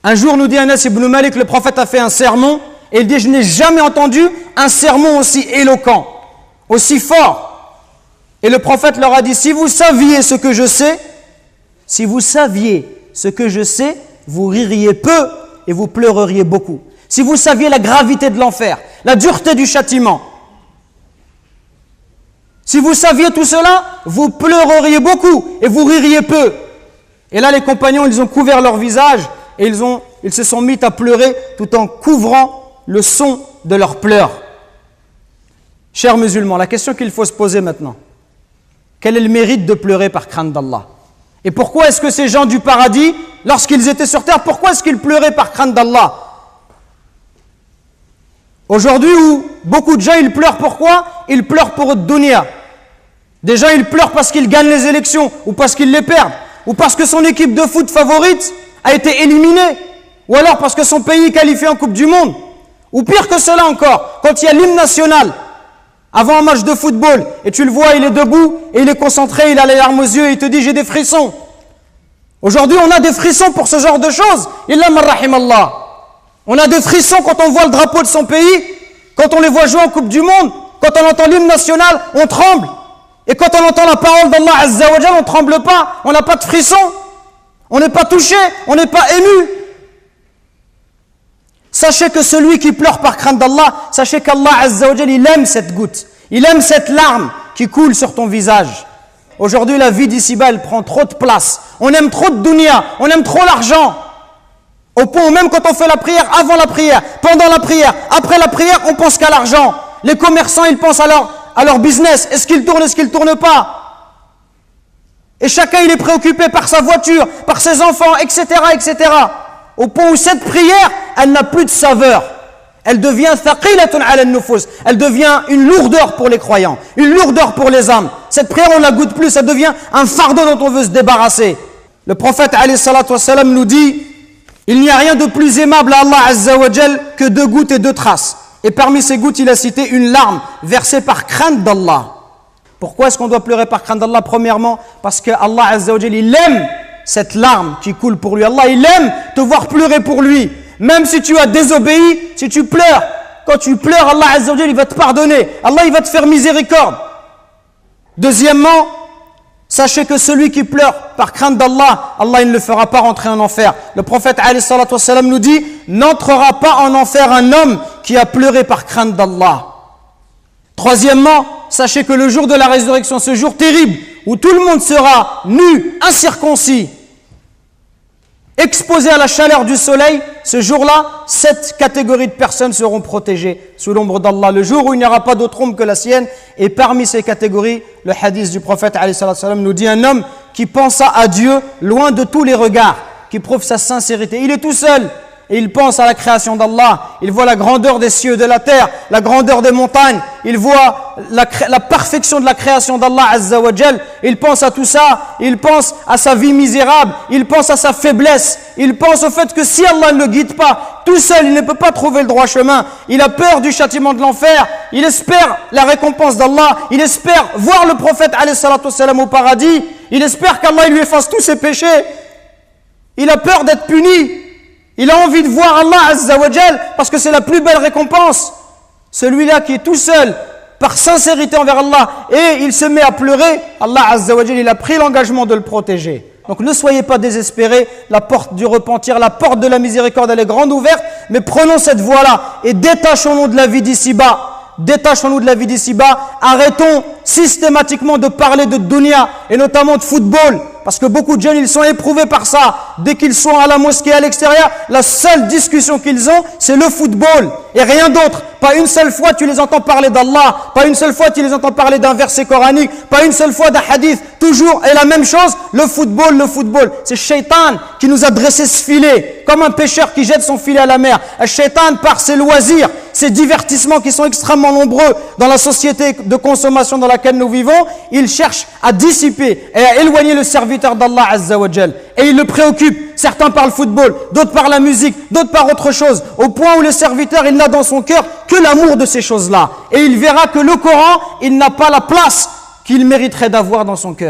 Un jour, nous dit Anas ibn Malik, le prophète a fait un sermon, et il dit, je n'ai jamais entendu un sermon aussi éloquent, aussi fort. Et le prophète leur a dit, si vous saviez ce que je sais, vous ririez peu et vous pleureriez beaucoup. Si vous saviez la gravité de l'enfer, la dureté du châtiment, si vous saviez tout cela, vous pleureriez beaucoup et vous ririez peu. Et là, les compagnons, ils ont couvert leur visage et ils se sont mis à pleurer tout en couvrant le son de leurs pleurs. Chers musulmans, la question qu'il faut se poser maintenant, quel est le mérite de pleurer par crainte d'Allah? Et pourquoi est-ce que ces gens du paradis, lorsqu'ils étaient sur terre, pourquoi est-ce qu'ils pleuraient par crainte d'Allah? Aujourd'hui, où beaucoup de gens, ils pleurent pourquoi? Ils pleurent pour le dunya. Des gens, ils pleurent parce qu'ils gagnent les élections, ou parce qu'ils les perdent, ou parce que son équipe de foot favorite a été éliminée, ou alors parce que son pays est qualifié en Coupe du Monde. Ou pire que cela encore, quand il y a l'hymne national, avant un match de football, et tu le vois, il est debout, et il est concentré, il a les larmes aux yeux, et il te dit, j'ai des frissons. Aujourd'hui, on a des frissons pour ce genre de choses. Illa man rahimallah. On a des frissons quand on voit le drapeau de son pays, quand on les voit jouer en Coupe du Monde, quand on entend l'hymne national, on tremble. Et quand on entend la parole d'Allah Azza wa Jal, on ne tremble pas, on n'a pas de frisson, on n'est pas touché, on n'est pas ému. Sachez que celui qui pleure par crainte d'Allah, sachez qu'Allah Azza wa Jal, il aime cette goutte, il aime cette larme qui coule sur ton visage. Aujourd'hui, la vie d'ici-bas, elle prend trop de place. On aime trop de dunya, on aime trop l'argent. Au point où même quand on fait la prière, avant la prière, pendant la prière, après la prière, on pense qu'à l'argent. Les commerçants, ils pensent à leur business. Est-ce qu'il tourne, est-ce qu'il ne tourne pas? Et chacun, il est préoccupé par sa voiture, par ses enfants, etc., etc. Au point où cette prière, elle n'a plus de saveur. Elle devient thaqilatun ala an-nufus. Elle devient une lourdeur pour les croyants, une lourdeur pour les âmes. Cette prière, on ne la goûte plus, ça devient un fardeau dont on veut se débarrasser. Le prophète, alayhi salatu wassalam, nous dit, il n'y a rien de plus aimable à Allah Azza wa Jal que 2 gouttes et 2 traces. Et parmi ces gouttes, il a cité une larme versée par crainte d'Allah. Pourquoi est-ce qu'on doit pleurer par crainte d'Allah? Premièrement, parce que Allah Azza wa Jal, il aime cette larme qui coule pour lui. Allah, il aime te voir pleurer pour lui. Même si tu as désobéi, si tu pleures, quand tu pleures, Allah Azza wa Jal, il va te pardonner. Allah, il va te faire miséricorde. Deuxièmement, sachez que celui qui pleure par crainte d'Allah, Allah il ne le fera pas rentrer en enfer. Le prophète alayhi salatu wassalam nous dit, n'entrera pas en enfer un homme qui a pleuré par crainte d'Allah. Troisièmement, sachez que le jour de la résurrection, ce jour terrible, où tout le monde sera nu, incirconcis, exposé à la chaleur du soleil, ce jour-là, 7 catégories de personnes seront protégées sous l'ombre d'Allah. Le jour où il n'y aura pas d'autre ombre que la sienne. Et parmi ces catégories, le hadith du prophète alayhi salam nous dit un homme qui pensa à Dieu loin de tous les regards, qui prouve sa sincérité. Il est tout seul et il pense à la création d'Allah. Il voit la grandeur des cieux, de la terre, la grandeur des montagnes. Il voit la perfection de la création d'Allah Azza wa Jal. Il pense à tout ça. Il pense à sa vie misérable. Il pense à sa faiblesse. Il pense au fait que si Allah ne le guide pas, tout seul, il ne peut pas trouver le droit chemin. Il a peur du châtiment de l'enfer. Il espère la récompense d'Allah. Il espère voir le prophète alayhi salatu wassalam au paradis. Il espère qu'Allah lui efface tous ses péchés. Il a peur d'être puni. Il a envie de voir Allah Azza wa Jal parce que c'est la plus belle récompense. Celui-là qui est tout seul, par sincérité envers Allah, et il se met à pleurer, Allah Azza wa Jal, il a pris l'engagement de le protéger. Donc ne soyez pas désespérés, la porte du repentir, la porte de la miséricorde, elle est grande ouverte, mais prenons cette voie-là et détachons-nous de la vie d'ici-bas. Détachons-nous de la vie d'ici-bas, arrêtons systématiquement de parler de dunya et notamment de football, parce que beaucoup de jeunes ils sont éprouvés par ça. Dès qu'ils sont à la mosquée à l'extérieur, la seule discussion qu'ils ont c'est le football et rien d'autre. Pas une seule fois tu les entends parler d'Allah, pas une seule fois tu les entends parler d'un verset coranique, pas une seule fois d'un hadith, toujours et la même chose, le football. C'est Shaitan qui nous a dressé ce filet, comme un pêcheur qui jette son filet à la mer. Shaitan, par ses loisirs, ces divertissements qui sont extrêmement nombreux dans la société de consommation dans laquelle nous vivons, il cherche à dissiper et à éloigner le serviteur d'Allah Azza wa Jal. Et il le préoccupe. Certains par le football, d'autres par la musique, d'autres par autre chose. Au point où le serviteur, il n'a dans son cœur que l'amour de ces choses-là. Et il verra que le Coran, il n'a pas la place qu'il mériterait d'avoir dans son cœur.